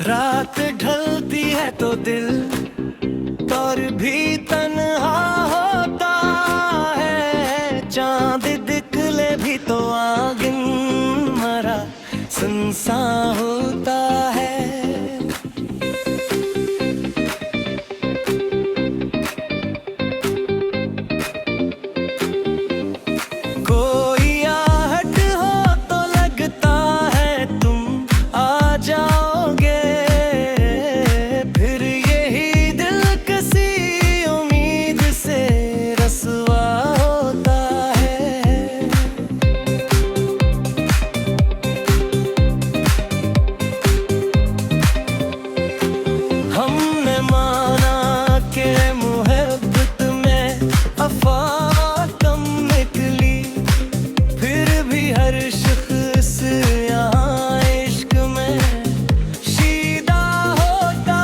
रात ढलती है तो दिल और भी तन्हा होता है, चांद दिखले भी तो आंगन मरा सुनसान होता है। कोई आहट हो तो लगता है तुम आ जाओगे, फिर यही दिल किसी उम्मीद से रसवा होता है। हमने माना कि मोहब्बत में अफवाह कम निकली, फिर भी हर शख्स यहाँ इश्क में शीदा होता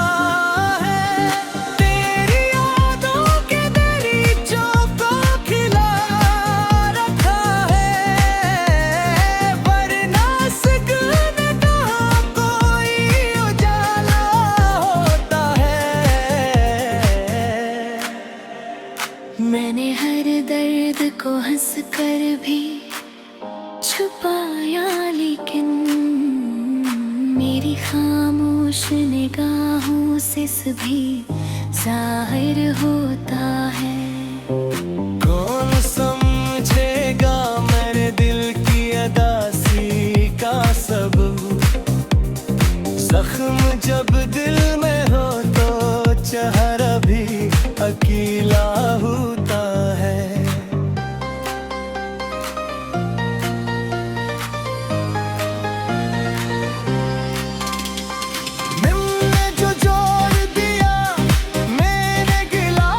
है। तेरी यादों के दरीचों को खिला रखा है, वरना सुकून कहाँ कोई उजाला होता है। मैंने हर दर्द को हंस कर भी छुपाया, लेकिन मेरी खामोश निगाहों से सभी जाहिर होता है। कौन समझेगा मेरे दिल की अदासी का सबब, जख्म जब दिल में हो तो चेहरा भी अकेला होता है। मिलने जो जोड़ दिया मैंने गिला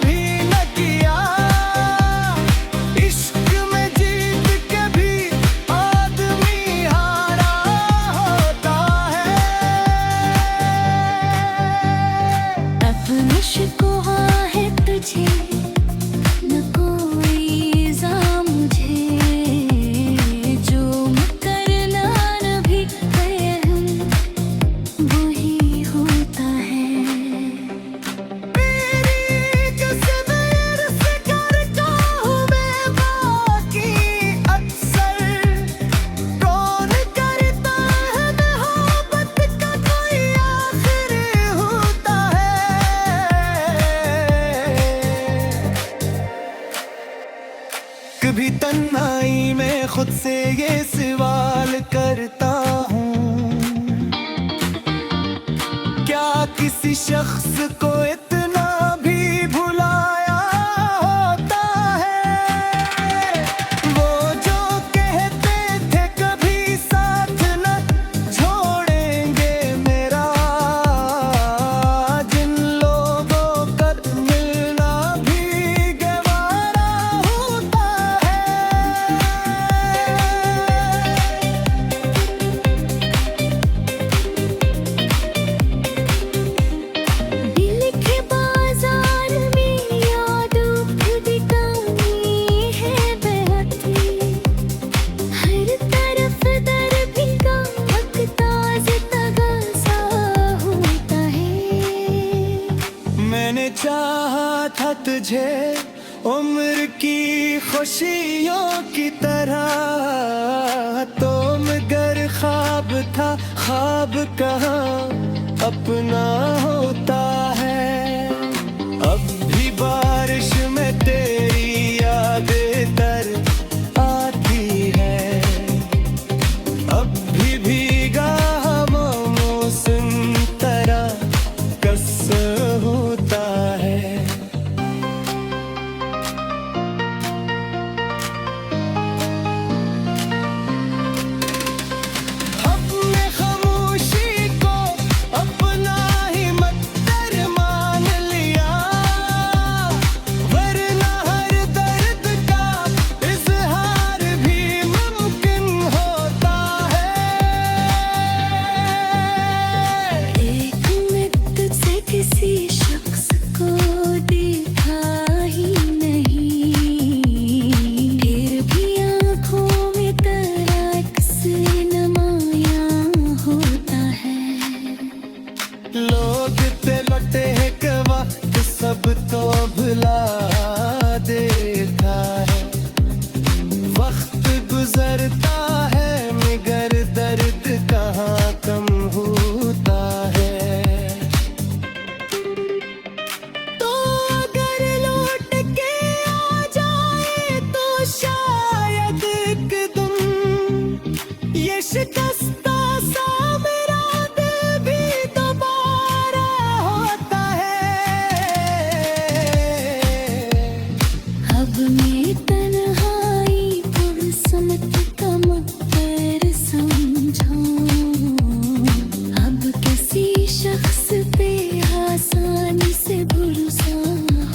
भी न किया, इश्क में जीत के भी आदमी हारा होता है। अपनी शिकवा है तुझे, न कोई इल्ज़ाम मुझे, जो मैं करना न भी कहूं वही होता है। मेरी कसम अर्ज़ करता हूँ मैं बाकी अक्सर, कौन करता है मोहब्बत का कोई आखिर होता है। कभी तन्हाई में खुद से ये सवाल करता हूँ, क्या किसी शख्स को इतना भी भुलाया होता है। वो जो कहते थे कभी साथ न छोड़ेंगे मेरा, जिन लोगों का मिलना भी गवारा होता है। दिल के बाजार में यादों की कमी है बहती, हर तरफ दर्द का ताज़ा तगाज़ा होता है। मैंने चाहा था तुझे उम्र की खुशियों की तरह, तो मगर ख्वाब था, ख्वाब कहाँ अपना होता है। अब भी बारिश में तेरी यादें तर आती है, अब भी भीगा मौसम तरह कस होता है। अपने खामोशी को अपना ही मत शिकस्ता सा मेरा दिल भी दोबारा होता है। अब मैं तन्हाई पुरसमत का मकर समझाऊं, अब किसी शख्स पे आसानी से भरोसा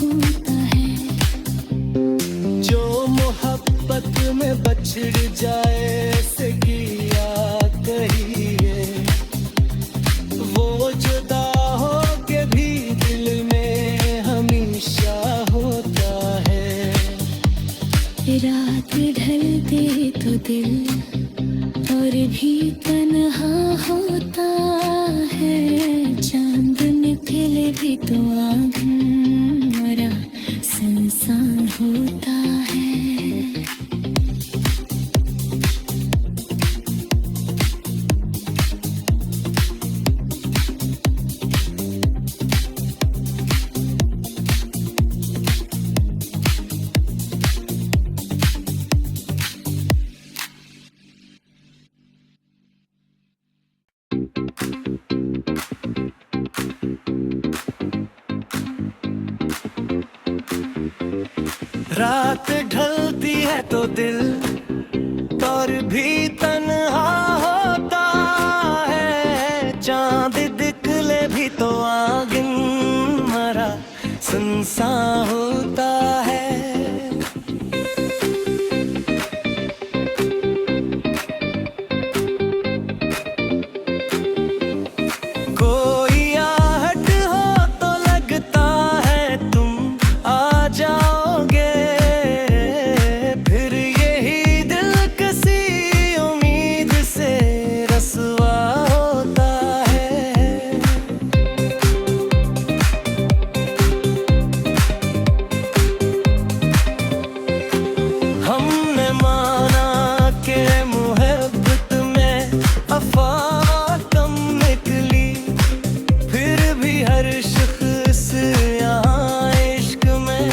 होता है। जो मोहब्बत में बछड़ जाए ऐसे किया कहिए, वो जुदा हो के भी दिल में हमेशा होता है। रात ढलते तो दिल और भी तन्हा होता है, चांद निकले भी तो आंगन मेरा सुनसान होता है। रात ढलती है तो दिल और भी तन्हा होता है, चांद दिखले भी तो आंगन मरा सुनसान होता है। कोई आहट हो तो लगता है तुम आ जाओगे, फिर यही दिल किसी उम्मीद से रसवा होता है। हमने माना कि मोहब्बत में अफवाह कम निकली, फिर भी हर शख्स यहाँ इश्क में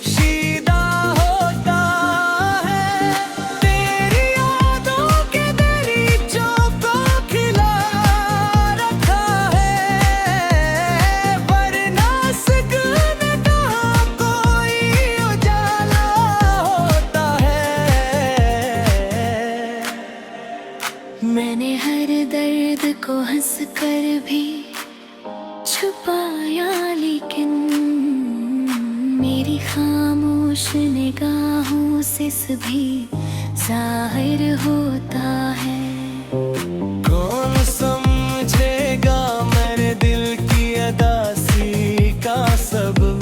शीदा होता है। तेरी यादों के दरीचों को खिला रखा है, वरना सुकून कहाँ कोई उजाला होता है। मैंने हर दर्द को हंस कर भी छुपाया, लेकिन मेरी खामोश निगाहों से सभी जाहिर होता है। कौन समझेगा मेरे दिल की अदासी का सबब,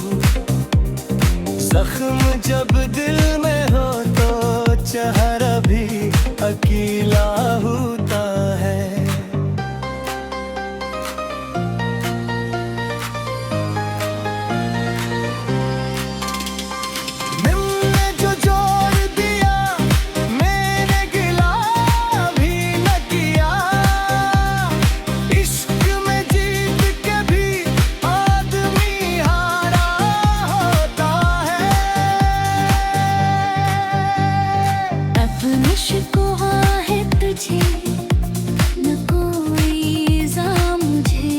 जख्म जब दिल में हो तो चेहरा भी अकेला होता है। मिलने जो जोड़ दिया मैंने गिला भी न किया, इश्क में जीत के भी आदमी हारा होता है। अपनी शिकवा है तुझे न कोई इल्जाम मुझे,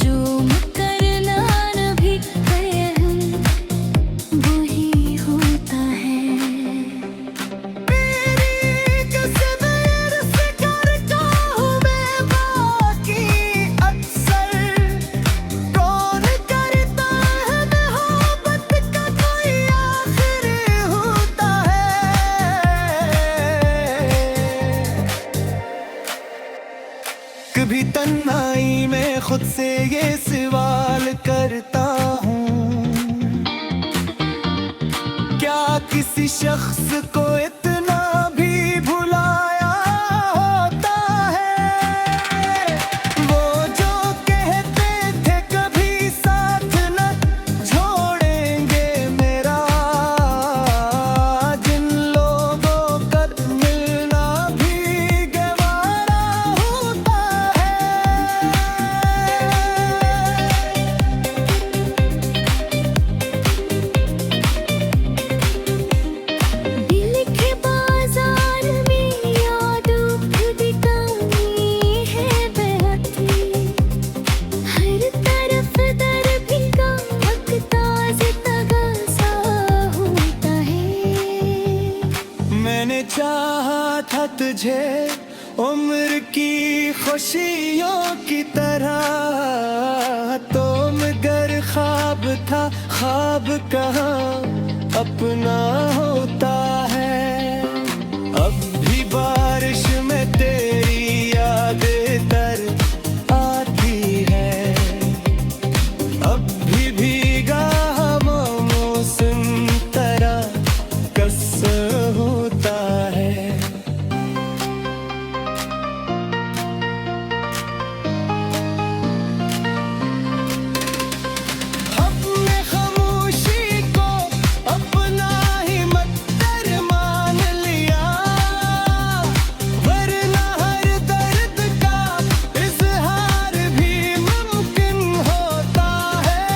जो मुकरना न भी कहे वही होता है। मेरी कसम इर्स करता हूँ मैं बाकी अक्सर, कौन करता है मोहब्बत का कोई आखिर होता है। कभी तन्हाई में खुद से ये सवाल करता हूँ, क्या किसी शख्स को इतना भी भुलाया होता है। वो जो कहते थे कभी साथ न छोड़ेंगे मेरा, जिन लोगों का मिलना भी गवारा होता है। दिल के चाहा था तुझे उम्र की खुशियों की तरह, तो मगर ख्वाब था, ख्वाब कहाँ अपना होता है। अब भी बारिश में तेरी यादें तर आती है, अब भी भीगा हवा मौसम तरह कस होता है। अपने खामोशी को अपना ही मत्तर मान लिया, वरना हर दर्द का इजहार भी मुमकिन होता है।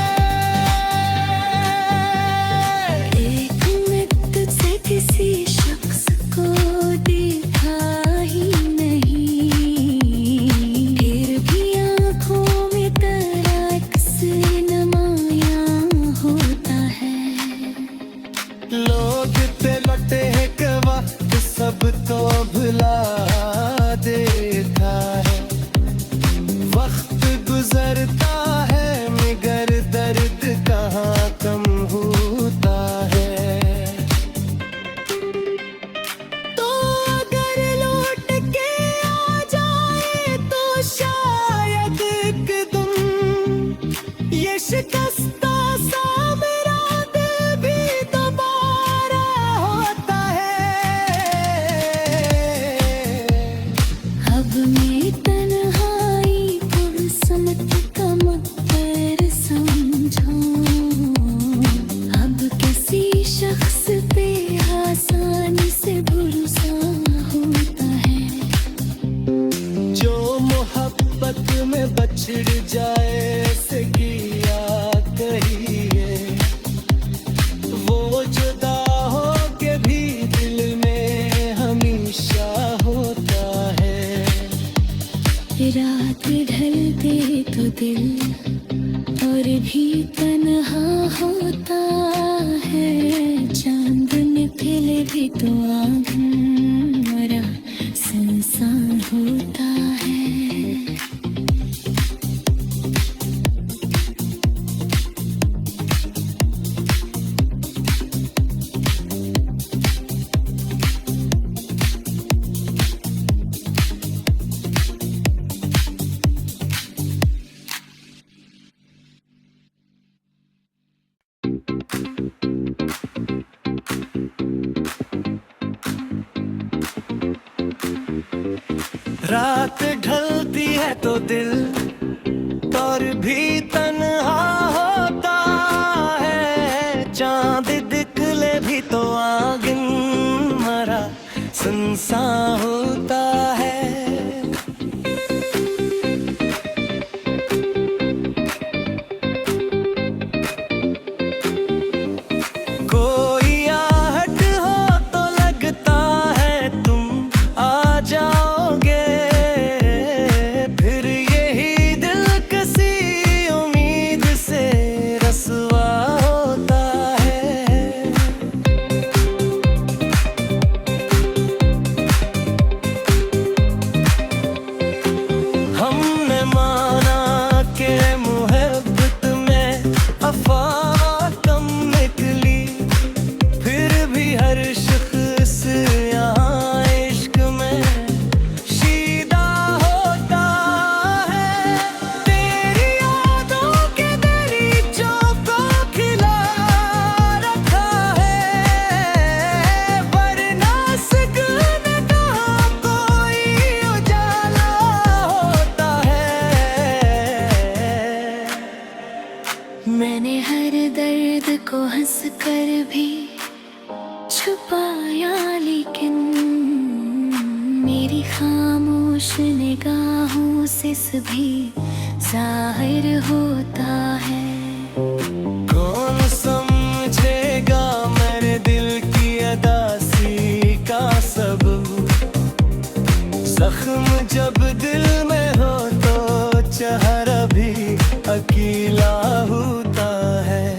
एक मिनट से किसी शख्स को देखा ही नहीं, फिर भी आँखों में तरक्स नमाया होता है। लोग ते लौटे हैं कि वक्त सब तो भुला देता है, वक्त गुजरता है मगर दर्द कहाँ कम होता है। तो अगर लौट के आ जाए तो शायद एक दिन ये शिकस्ता सा मेरा दिल भी दोबारा होता है। अब मैं तन्हाई पुरसमत का मुख्तर समझूं, अब किसी शख्स पे आसानी से भरोसा होता है। जो मोहब्बत में बछड़ जाए से किया कहिए, वो जुदा हो के भी दिल में हमेशा होता है। रात ढलते तो दिल और भी तन्हा होता है, चांद निकले भी तो आंगन मेरा सुनसान होता है। रात ढलती है तो दिल और भी तन्हा होता है, चांद दिखले भी तो आंगन मरा सुनसान होता है। कोई आहट हो तो लगता है तुम आ जाओगे, फिर यही दिल किसी उम्मीद से रसवा होता है। हमने माना कि मोहब्बत में अफवाह कम निकली, फिर भी हर शख्स यहाँ इश्क में शीदा होता है। तेरी यादों के दरीचों को खिला रखा है, वरना सुकून कहाँ कोई उजाला होता है। मैंने हर दर्द को हंस कर भी छुपाया, लेकिन मेरी खामोश निगाहों से सभी जाहिर होता है। कौन समझेगा मेरे दिल की अदासी का सबब, जख्म जब दिल में हो तो चेहरा भी अकेला होता है।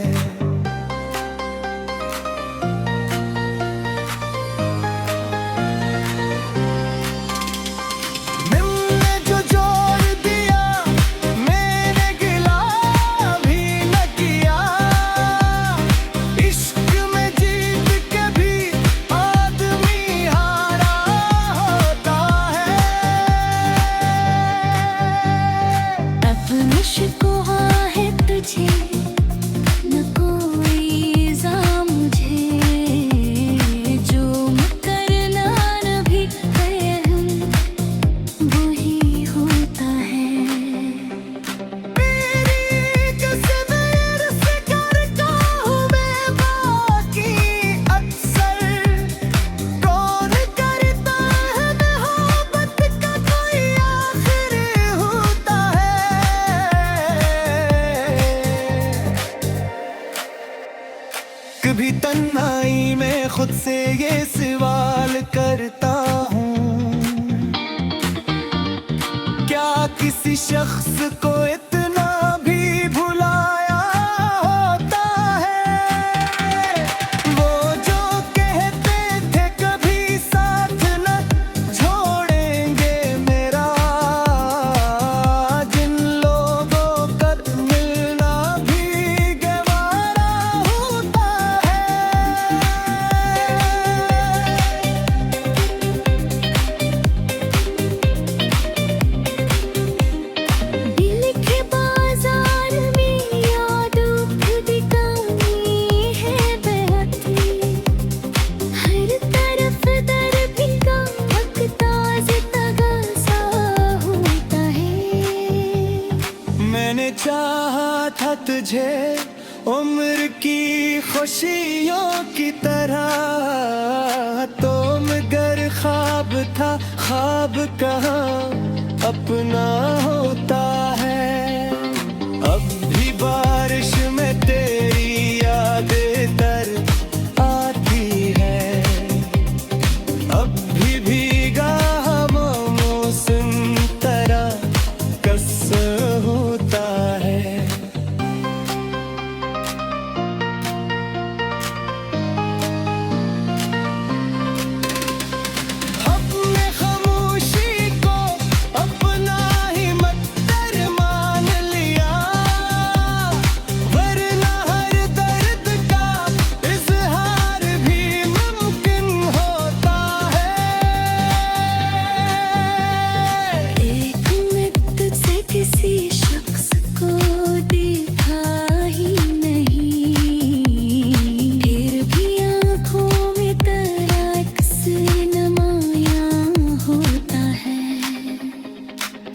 तन्हाई में खुद से ये सवाल करता हूँ, क्या किसी शख्स को इतना भी भुलाया होता है? वो जो कहते थे कभी साथ न छोड़ेंगे मेरा, जिन लोगों का मिलना भी गवारा होता है। दिल के बाजार में यादों की कमी है बहती, हर तरफ दर्द का ताज़ तगाज़ा होता है। मैंने चाहा था तुझे उम्र की खुशियों की तरह, तो मगर ख्वाब था, ख्वाब कहाँ अपना होता है। अब भी बारिश में तेरी यादें तर आती है, अब भी भीगा मौसम तरह कस होता है। अपने खामोशी को अपना ही मत्तर मान लिया, वरना हर दर्द का इजहार भी मुमकिन होता है। एक मिनट तुझसे किसी शख्स को देखा ही नहीं, फिर भी आँखों में तेरा अक्स नुमायां होता है।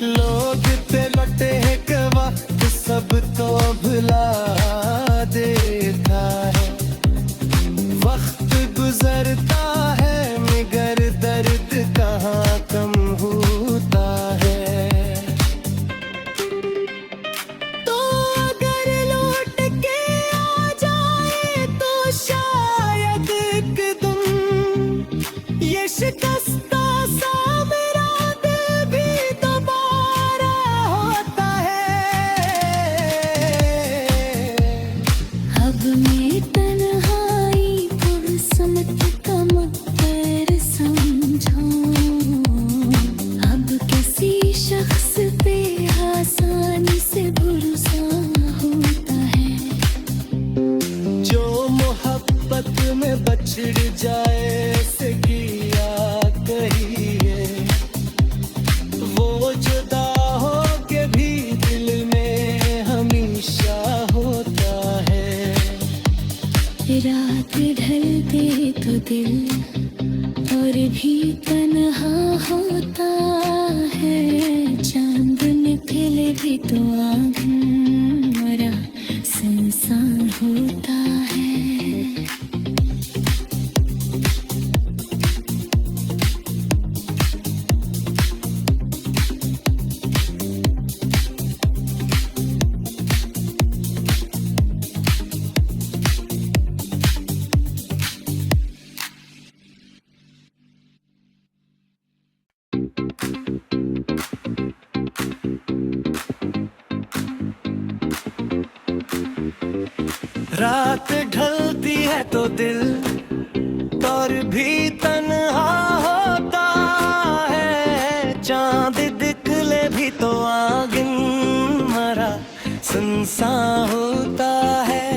लोग ते लौटे हैं कि वक्त सब तो भुला देता है, वक्त गुजरता है मगर दर्द कहाँ कम होता है। तो अगर लौट के आ जाए तो शायद एक दिन ये शिकस्ता सा मेरा दिल भी दोबारा होता है। अब मैं तन्हाई पुरसमत का मकर समझूं, अब किसी शख्स पे आसानी से भरोसा होता है। जो मोहब्बत में बछड़ जाए से किया कहिए, वो जुदा हो के भी दिल में हमेशा होता है। रात ढलते तो दिल और भी तन्हा होता है, चांद निकले भी तो आंगन मेरा सुनसान होता है। रात ढलती है तो दिल और भी तन्हा होता है, चांद दिखले भी तो आंगन मरा सुनसान होता है।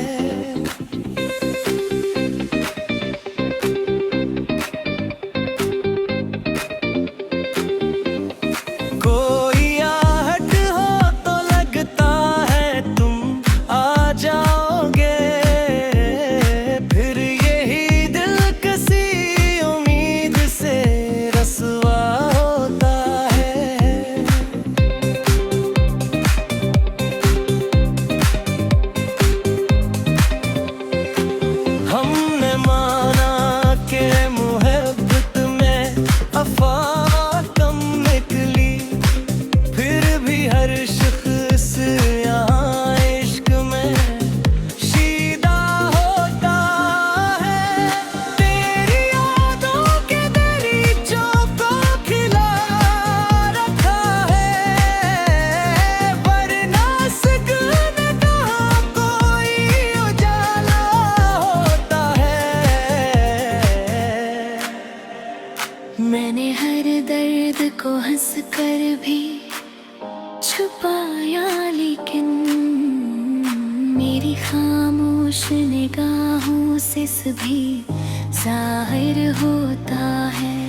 कोई आहट हो तो लगता है तुम आ जाओगे, फिर यही हर दर्द को हंस कर भी छुपाया, लेकिन मेरी खामोश निगाहों से सभी जाहिर होता है।